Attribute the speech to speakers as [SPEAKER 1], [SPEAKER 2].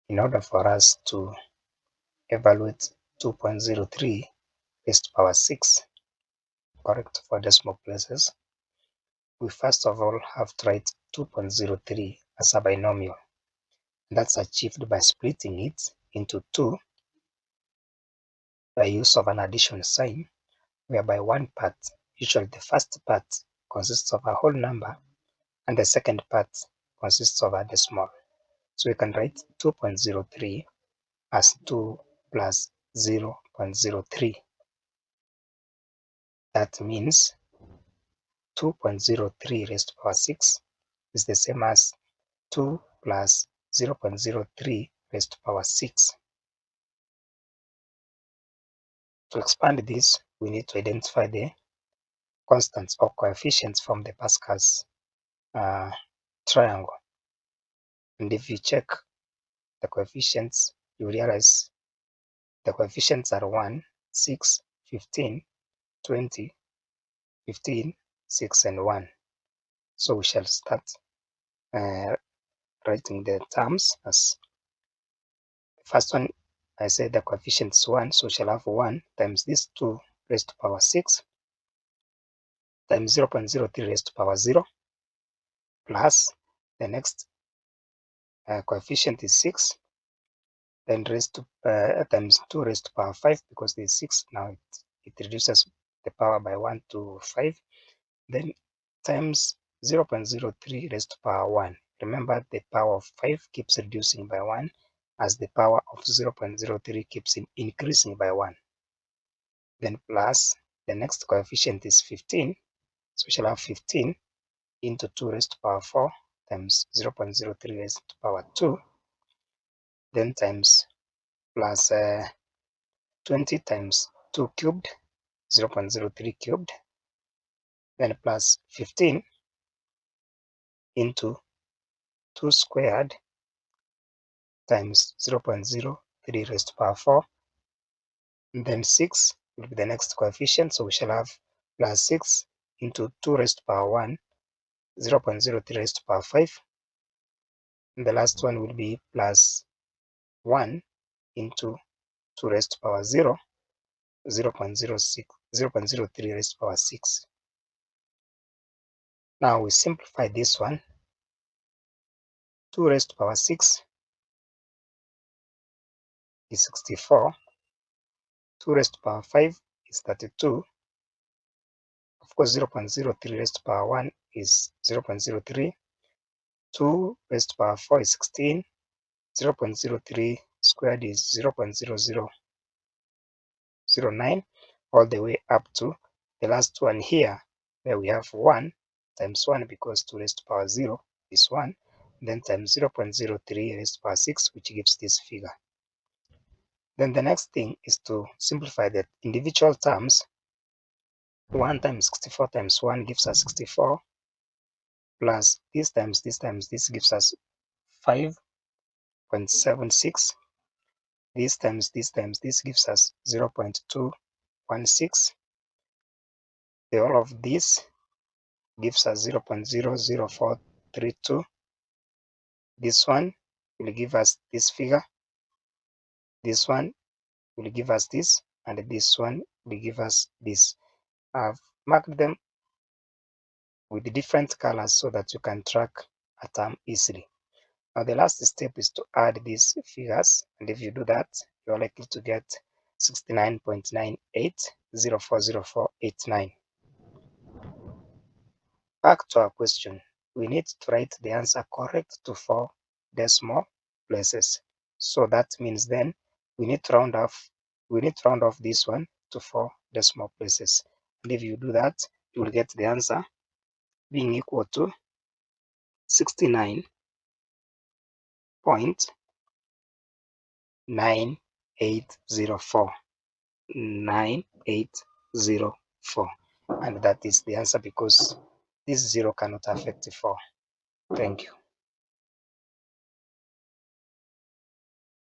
[SPEAKER 1] In order for us to evaluate 2.03 raised to power 6, correct, for decimal places, we first of all have to write 2.03 as a binomial. That's achieved by splitting it into 2 by use of an addition sign, whereby one part, usually the first part, consists of a whole number and the second part consists of a decimal. So we can write 2.03 as 2 plus 0.03. That means 2.03 raised to power 6 is the same as 2 plus 0.03 raised to power 6. To expand this, we need to identify the constants or coefficients from the Pascal's triangle. And if you check the coefficients, you realize the coefficients are 1, 6, 15, 20, 15, 6, and 1. So we shall start writing the terms as the first one. I said the coefficient is 1, so we shall have 1 times this 2 raised to power 6 times 0.03 raised to power 0 plus the next coefficient is 6, then raised to times 2 raised to power 5, because there is 6 now, it reduces the power by 1 to 5, then times 0.03 raised to power 1. Remember, the power of 5 keeps reducing by 1 as the power of 0.03 keeps increasing by 1. Then plus the next coefficient is 15, so we shall have 15 into 2 raised to power 4 times 0.03 raised to power 2, then times plus 20 times 2 cubed, 0.03 cubed, then plus 15 into 2 squared times 0.03 raised to power 4, and then 6 will be the next coefficient, so we shall have plus 6 into 2 raised to power 1, 0.03 raised to power 5, and the last one will be plus 1 into 2 raised to power 0, 0.03 raised to power 6. Now we simplify this one. 2 raised to power 6 is 64. 2 raised to power 5 is 32. Of course, 0.03 raised to power 1 is 0.03. 2 raised to power 4 is 16. 0.03 squared is 0.0009, all the way up to the last one here, where we have 1 times 1, because 2 raised to power 0 is 1, then times 0.03 raised to power 6, which gives this figure. Then the next thing is to simplify the individual terms. 1 times 64 times 1 gives us 64, plus this times this times this gives us 5.76. This times this times this gives us 0.216. The whole of this gives us 0.00432. This one will give us this figure. This one will give us this, and this one will give us this. I've marked them with different colors so that you can track a term easily. Now the last step is to add these figures, and if you do that, you're likely to get 69.98040489. Back to our question, we need to write the answer correct to 4 decimal places. So that means then we need to round off this one to 4 decimal places. And if you do that, you will get the answer being equal to 69.9804. 9804, and that is the answer, because this 0 cannot affect 4. Thank you.